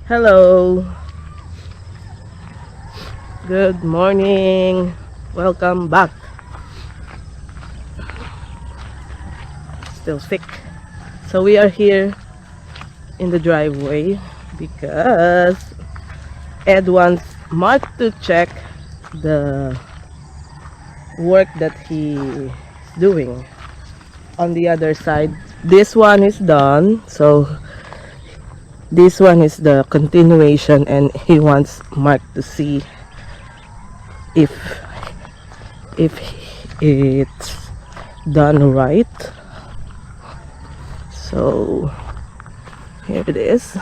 Hello, good morning. Welcome back. Still sick. So we are here in the driveway because Ed wants Mark to check the work that he is doing on the other side. This one is done, so this one is the continuation, and he wants Mark to see if if it's done right. So here it is.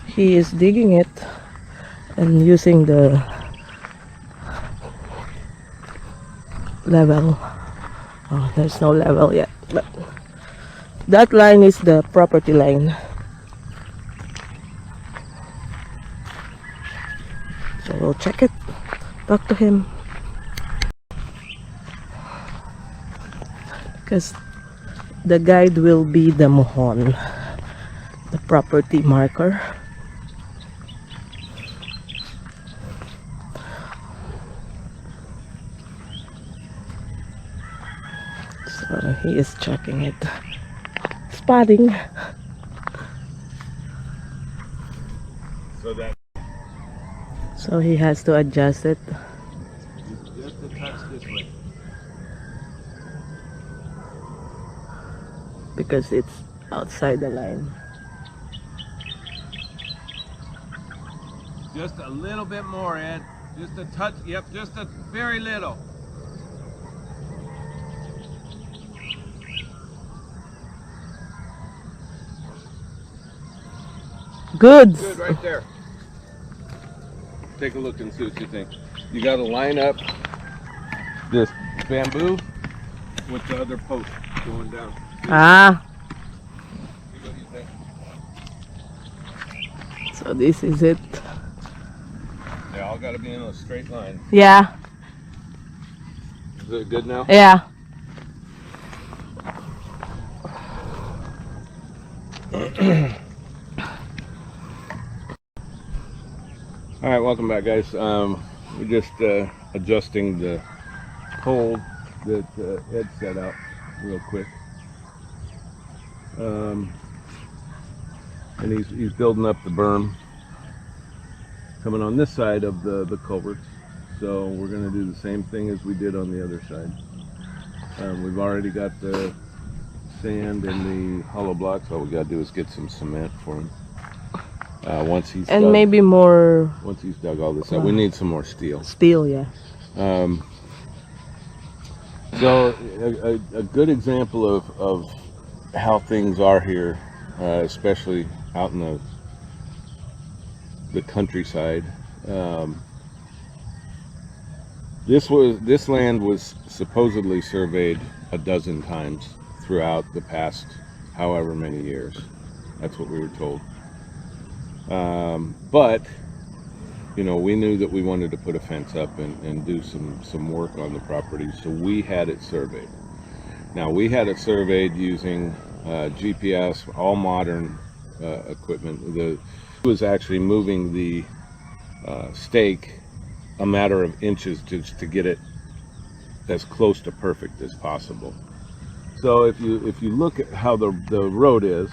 He is digging it and using the level. Oh, there's no level yet, but that line is the property line. So we'll check it, talk to him, because the guide will be the mohon, the property marker. So he is checking it, spotting. So that So he has to adjust it. just a touch this way. Because it's outside the line. Just a little bit more, Ed. Just a touch. Yep, just a very little. Good. Good, right there. Take a look and see what you think. You got to line up this bamboo with the other post going down. Ah, See what you think. so this is it. They all got to be in a straight line. Yeah, Is it good now? yeah. All right, welcome back, guys. We're just adjusting the pole that Ed set out real quick, and he's building up the berm coming on this side of the culverts. So we're going to do the same thing as we did on the other side. We've already got the sand and the hollow blocks. All we got to do is get some cement for him. Once he's And dug, maybe more once he's dug all this out, we need some more steel. steel, yeah. So a good example of how things are here, especially out in the countryside. This land was supposedly surveyed a dozen times throughout the past however many years. That's what we were told. But you know, we knew that we wanted to put a fence up and do some work on the property, so we had it surveyed. Now, we had it surveyed using GPS, all modern equipment. It was actually moving the stake a matter of inches just to get it as close to perfect as possible. So if you look at how the road is,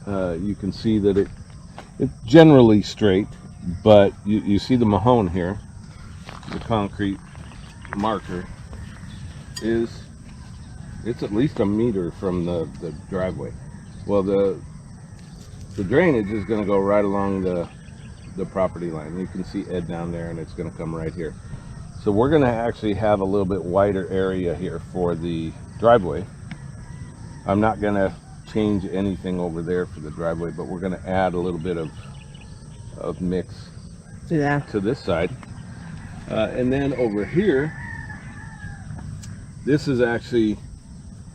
you can see that it's generally straight, but you see the mahone here, the concrete marker, it's at least a meter from the driveway. Well, the drainage is going to go right along the property line. You can see Ed down there, and it's going to come right here. So we're going to actually have a little bit wider area here for the driveway. I'm not going to change anything over there for the driveway, but we're going to add a little bit of mix Yeah. to this side. And then over here, this is actually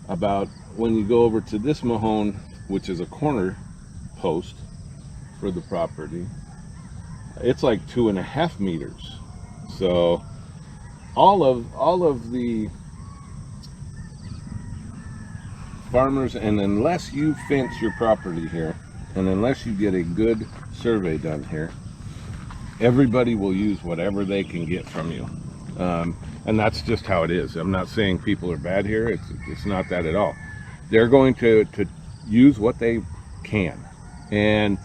about, when you go over to this mahone, which is a corner post for the property, it's like 2.5 meters. So all of the farmers, and unless you fence your property here, and unless you get a good survey done here, everybody will use whatever they can get from you. And that's just how it is. I'm not saying people are bad here. It's not that at all. They're going to use what they can. And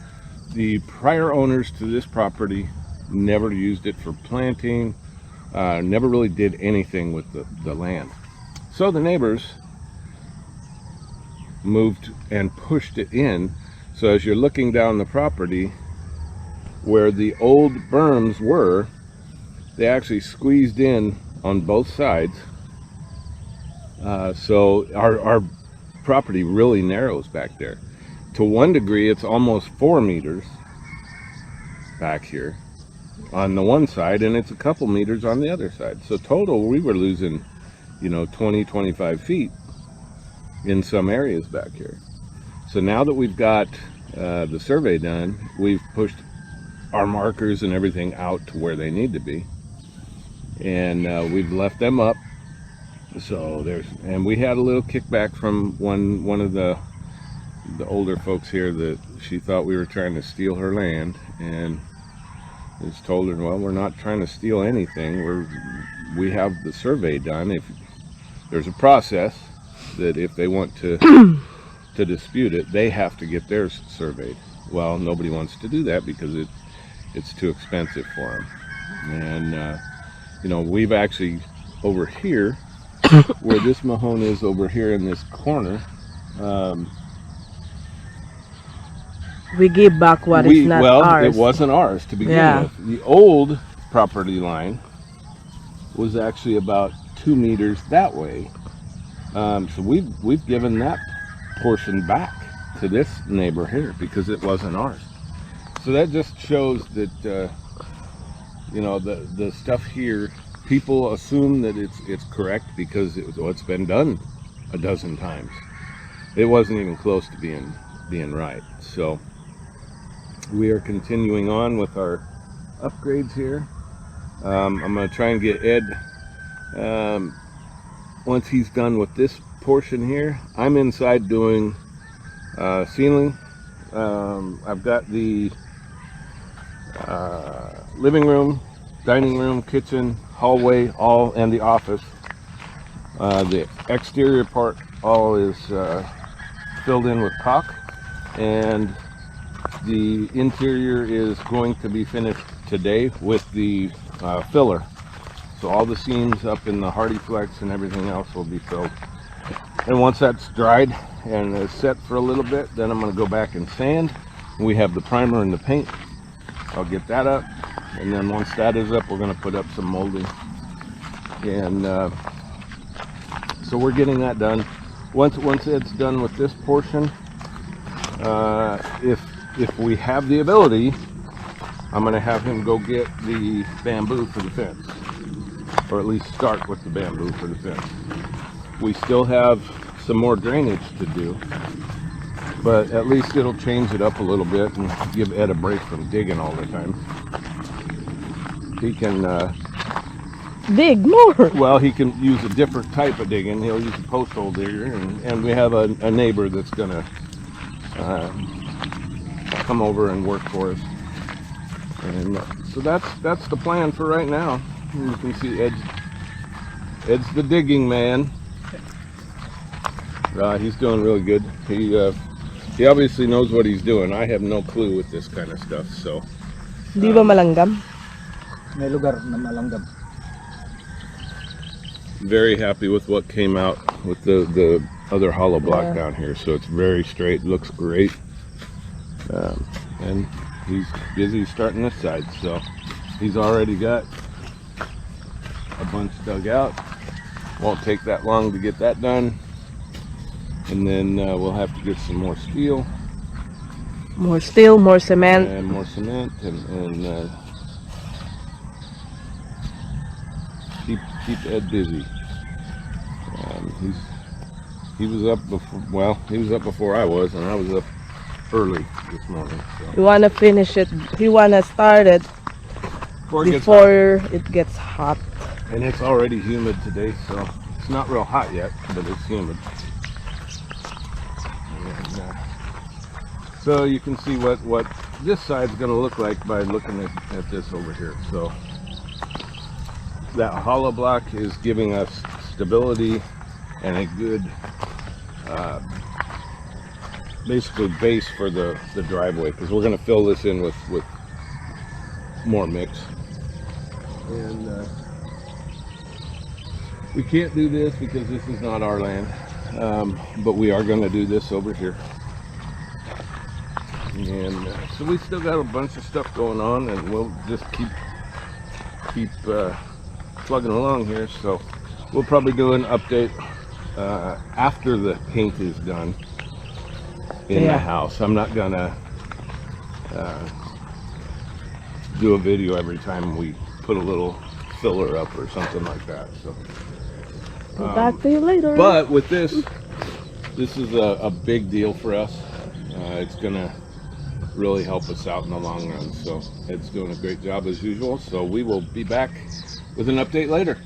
the prior owners to this property never used it for planting, never really did anything with the land. So the neighbors moved and pushed it in. So as you're looking down the property where the old berms were, they actually squeezed in on both sides. So our property really narrows back there. To one degree, it's almost 4 meters back here on the one side, and it's a couple meters on the other side. So total, we were losing, 20, 25 feet in some areas back here. So now that we've got the survey done, we've pushed our markers and everything out to where they need to be, and we've left them up. So and we had a little kickback from one of the older folks here that she thought we were trying to steal her land, and just told her, well, we're not trying to steal anything. We have the survey done. If there's a process that if they want to dispute it, they have to get theirs surveyed. Well, nobody wants to do that because it's too expensive for them. And we've actually over here where this Mahone is, over here in this corner, we give back what is not ours. It wasn't ours to begin with. The old property line was actually about 2 meters that way. So we've given that portion back to this neighbor here because it wasn't ours. So that just shows that the stuff here, people assume that it's correct because it's been done a dozen times. It wasn't even close to being right. So we are continuing on with our upgrades here. I'm going to try and get Ed, once he's done with this portion here. I'm inside doing ceiling. I've got the living room, dining room, kitchen, hallway, all, and the office. The exterior part all is filled in with caulk, and the interior is going to be finished today with the filler. So all the seams up in the hardy flex and everything else will be filled. And once that's dried and is set for a little bit, then I'm going to go back and sand. We have the primer and the paint. I'll get that up, and then once that is up, we're going to put up some molding. And so we're getting that done. Once it's done with this portion, if we have the ability, I'm going to have him go get the bamboo for the fence, or at least start with the bamboo for the fence. We still have some more drainage to do, but at least it'll change it up a little bit and give Ed a break from digging all the time. He can dig more. Well, he can use a different type of digging. He'll use a post hole digger, and we have a neighbor that's gonna come over and work for us. And so that's the plan for right now. And you can see Ed's the digging man. He's doing really good. He obviously knows what he's doing. I have no clue with this kind of stuff. So Di ba malanggam? May lugar na malanggam. Very happy with what came out with the other hollow block down here. So it's very straight, looks great. And he's busy starting this side, so he's already got a bunch dug out. Won't take that long to get that done, and then we'll have to get some more steel, More steel, more cement. and more cement, and keep Ed busy. He was up before. Well, he was up before I was, and I was up early this morning. So. You wanna finish it. You wanna start it before it gets hot. And it's already humid today, so it's not real hot yet, but it's humid. And, so you can see what this side's going to look like by looking at this over here. So that hollow block is giving us stability and a good basically base for the driveway, because we're going to fill this in with more mix. And we can't do this because this is not our land, but we are going to do this over here. And so we still got a bunch of stuff going on, and we'll just keep plugging along here. So we'll probably do an update after the paint is done in the house. I'm not gonna do a video every time we put a little filler up or something like that. So Back to you later. but with this is a big deal for us. It's gonna really help us out in the long run. So Ed's doing a great job as usual. So we will be back with an update later.